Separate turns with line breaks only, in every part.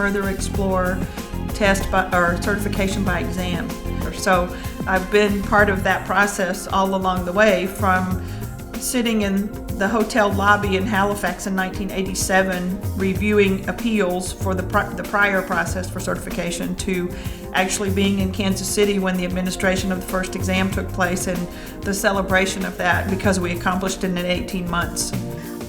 further explore certification by exam. So I've been part of that process all along the way, from sitting in the hotel lobby in Halifax in 1987 reviewing appeals for the prior process for certification, to actually being in Kansas City when the administration of the first exam took place and the celebration of that because we accomplished it in 18 months.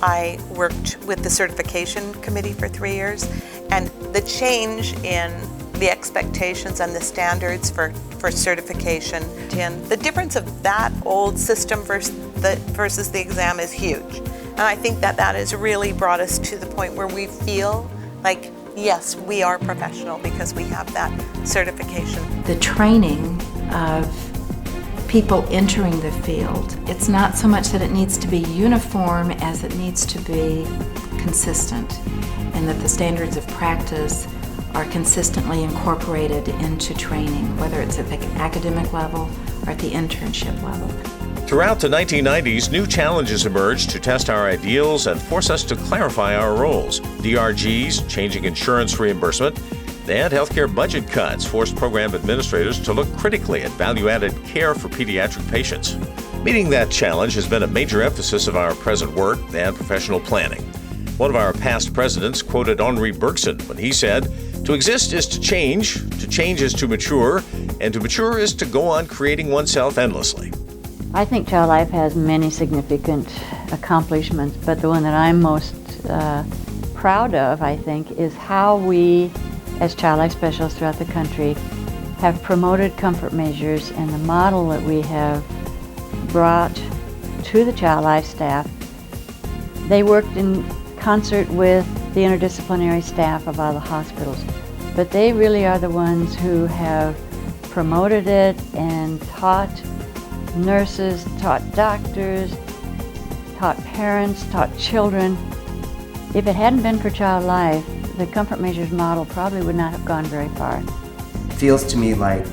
I worked with the certification committee for 3 years, and the change in the expectations and the standards for certification, and the difference of that old system versus the exam is huge. And I think that has really brought us to the point where we feel like, yes, we are professional because we have that certification.
The training of people entering the field, it's not so much that it needs to be uniform as it needs to be consistent, and that the standards of practice are consistently incorporated into training, whether it's at the academic level or at the internship level.
Throughout the 1990s, new challenges emerged to test our ideals and force us to clarify our roles. DRGs, changing insurance reimbursement, and healthcare budget cuts forced program administrators to look critically at value-added care for pediatric patients. Meeting that challenge has been a major emphasis of our present work and professional planning. One of our past presidents quoted Henri Bergson when he said, "To exist is to change is to mature, and to mature is to go on creating oneself endlessly."
I think Child Life has many significant accomplishments, but the one that I'm most proud of, I think, is how we, as Child Life specialists throughout the country, have promoted comfort measures, and the model that we have brought to the Child Life staff. They worked in concert with the interdisciplinary staff of all the hospitals, but they really are the ones who have promoted it and taught nurses, taught doctors, taught parents, taught children. If it hadn't been for Child Life, the comfort measures model probably would not have gone very far.
It feels to me like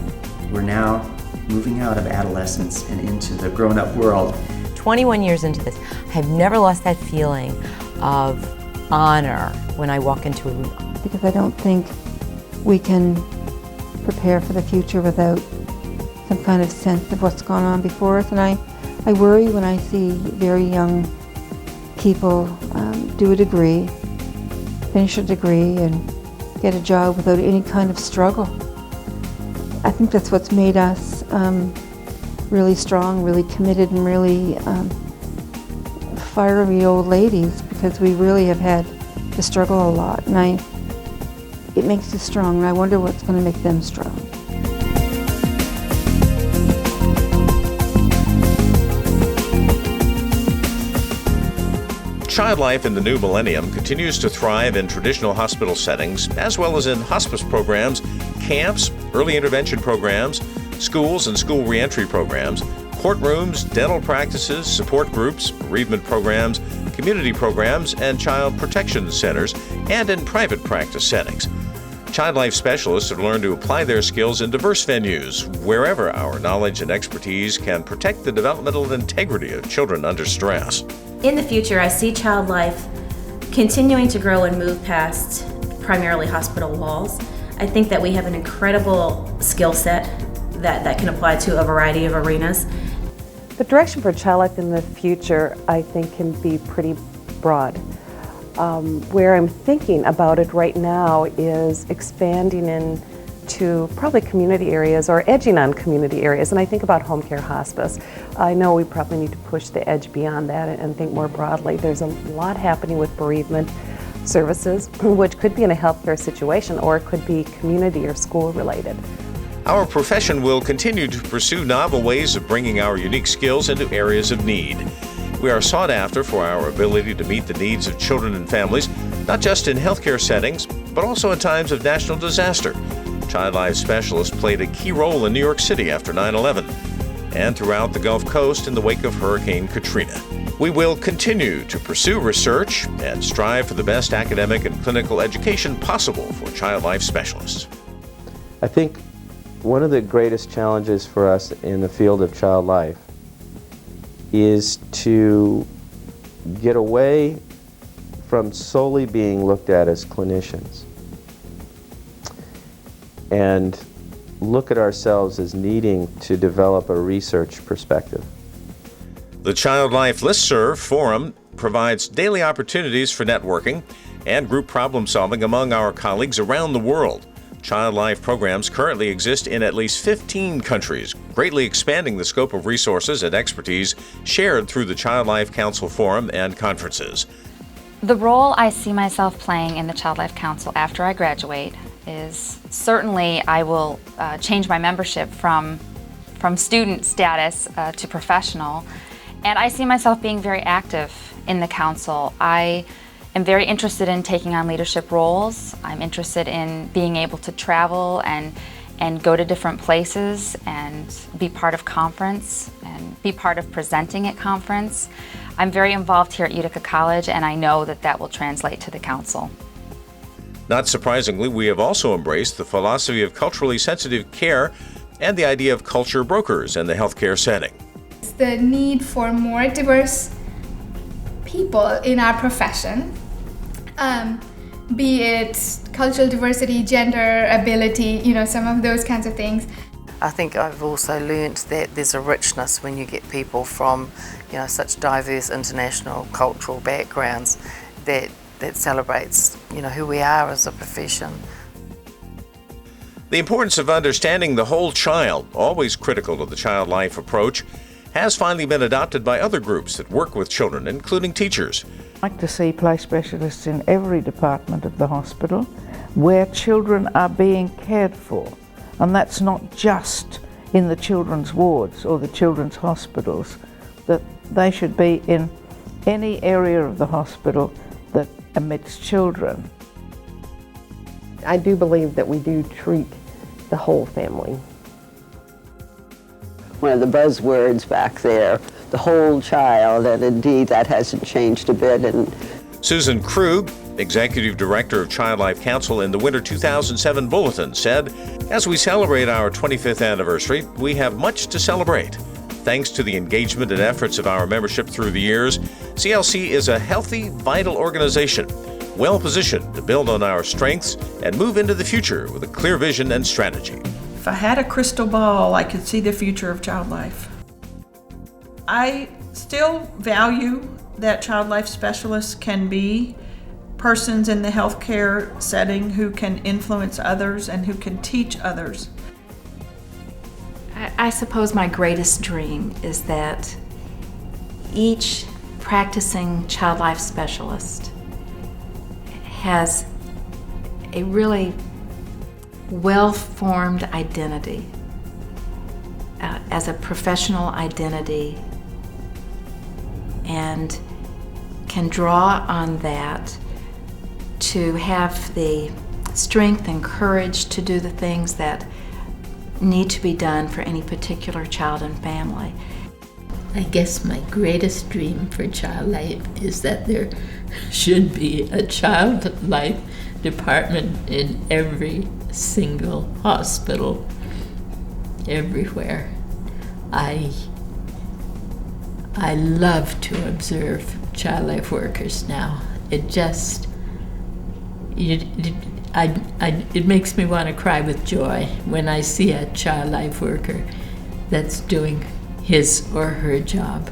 we're now moving out of adolescence and into the grown-up world.
21 years into this, I've never lost that feeling of honor when I walk into a room.
Because I don't think we can prepare for the future without some kind of sense of what's gone on before us. And I worry when I see very young people do a degree, finish a degree, and get a job without any kind of struggle. I think that's what's made us really strong, really committed, and really fiery old ladies, because we really have had to struggle a lot. And it makes us strong, and I wonder what's going to make them strong.
Child Life in the new millennium continues to thrive in traditional hospital settings, as well as in hospice programs, camps, early intervention programs, schools and school reentry programs, courtrooms, dental practices, support groups, bereavement programs, community programs, and child protection centers, and in private practice settings. Child Life specialists have learned to apply their skills in diverse venues, wherever our knowledge and expertise can protect the developmental integrity of children under stress.
In the future, I see Child Life continuing to grow and move past primarily hospital walls. I think that we have an incredible skill set that can apply to a variety of arenas.
The direction for Child Life in the future, I think, can be pretty broad. Where I'm thinking about it right now is expanding into probably community areas, or edging on community areas, and I think about home care hospice. I know we probably need to push the edge beyond that and think more broadly. There's a lot happening with bereavement services, which could be in a healthcare situation, or it could be community or school related.
Our profession will continue to pursue novel ways of bringing our unique skills into areas of need. We are sought after for our ability to meet the needs of children and families, not just in healthcare settings, but also in times of national disaster. Child Life specialists played a key role in New York City after 9/11, and throughout the Gulf Coast in the wake of Hurricane Katrina. We will continue to pursue research and strive for the best academic and clinical education possible for Child Life specialists.
I think one of the greatest challenges for us in the field of child life is to get away from solely being looked at as clinicians and look at ourselves as needing to develop a research perspective.
The Child Life Listserv Forum provides daily opportunities for networking and group problem solving among our colleagues around the world. Child Life programs currently exist in at least 15 countries, greatly expanding the scope of resources and expertise shared through the Child Life Council Forum and conferences.
The role I see myself playing in the Child Life Council after I graduate is certainly I will change my membership from student status to professional, and I see myself being very active in the council. I am very interested in taking on leadership roles. I'm interested in being able to travel and go to different places and be part of conference and be part of presenting at conference. I'm very involved here at Utica College, and I know that that will translate to the council.
Not surprisingly, we have also embraced the philosophy of culturally sensitive care and the idea of culture brokers in the healthcare setting.
The need for more diverse people in our profession, be it cultural diversity, gender, ability, some of those kinds of things.
I think I've also learnt that there's a richness when you get people from, such diverse international cultural backgrounds that celebrates, who we are as a profession.
The importance of understanding the whole child, always critical to the Child Life approach, has finally been adopted by other groups that work with children, including teachers.
I'd like to see play specialists in every department of the hospital where children are being cared for. And that's not just in the children's wards or the children's hospitals, that they should be in any area of the hospital that admits children.
I do believe that we do treat the whole family.
One of the buzzwords back there, the whole child, and indeed that hasn't changed a bit. And
Susan Krug, Executive Director of Child Life Council in the Winter 2007 Bulletin, said, "As we celebrate our 25th anniversary, we have much to celebrate. Thanks to the engagement and efforts of our membership through the years, CLC is a healthy, vital organization, well positioned to build on our strengths and move into the future with a clear vision and strategy."
If I had a crystal ball, I could see the future of Child Life. I still value that Child Life specialists can be persons in the healthcare setting who can influence others and who can teach others.
I suppose my greatest dream is that each practicing Child Life specialist has a really well-formed identity as a professional identity and can draw on that to have the strength and courage to do the things that need to be done for any particular child and family.
I guess my greatest dream for Child Life is that there should be a Child Life department in every single hospital, everywhere. I love to observe Child Life workers now. It just, it makes me want to cry with joy when I see a Child Life worker that's doing his or her job.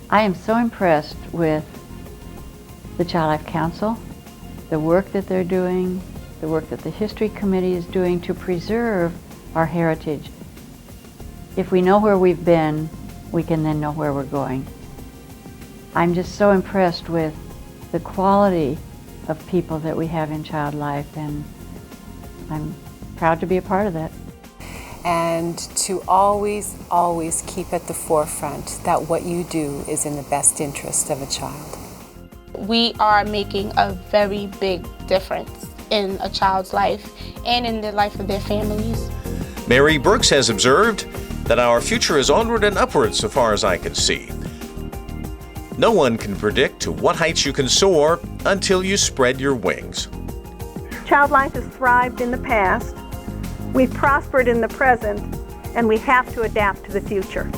I am so impressed with the Child Life Council, the work that they're doing, the work that the History Committee is doing to preserve our heritage. If we know where we've been, we can then know where we're going. I'm just so impressed with the quality of people that we have in Child Life, and I'm proud to be a part of that.
And to always, always keep at the forefront that what you do is in the best interest of a child.
We are making a very big difference in a child's life and in the life of their families.
Mary Brooks has observed that our future is onward and upward so far as I can see. No one can predict to what heights you can soar until you spread your wings.
Child Life has thrived in the past, we've prospered in the present, and we have to adapt to the future.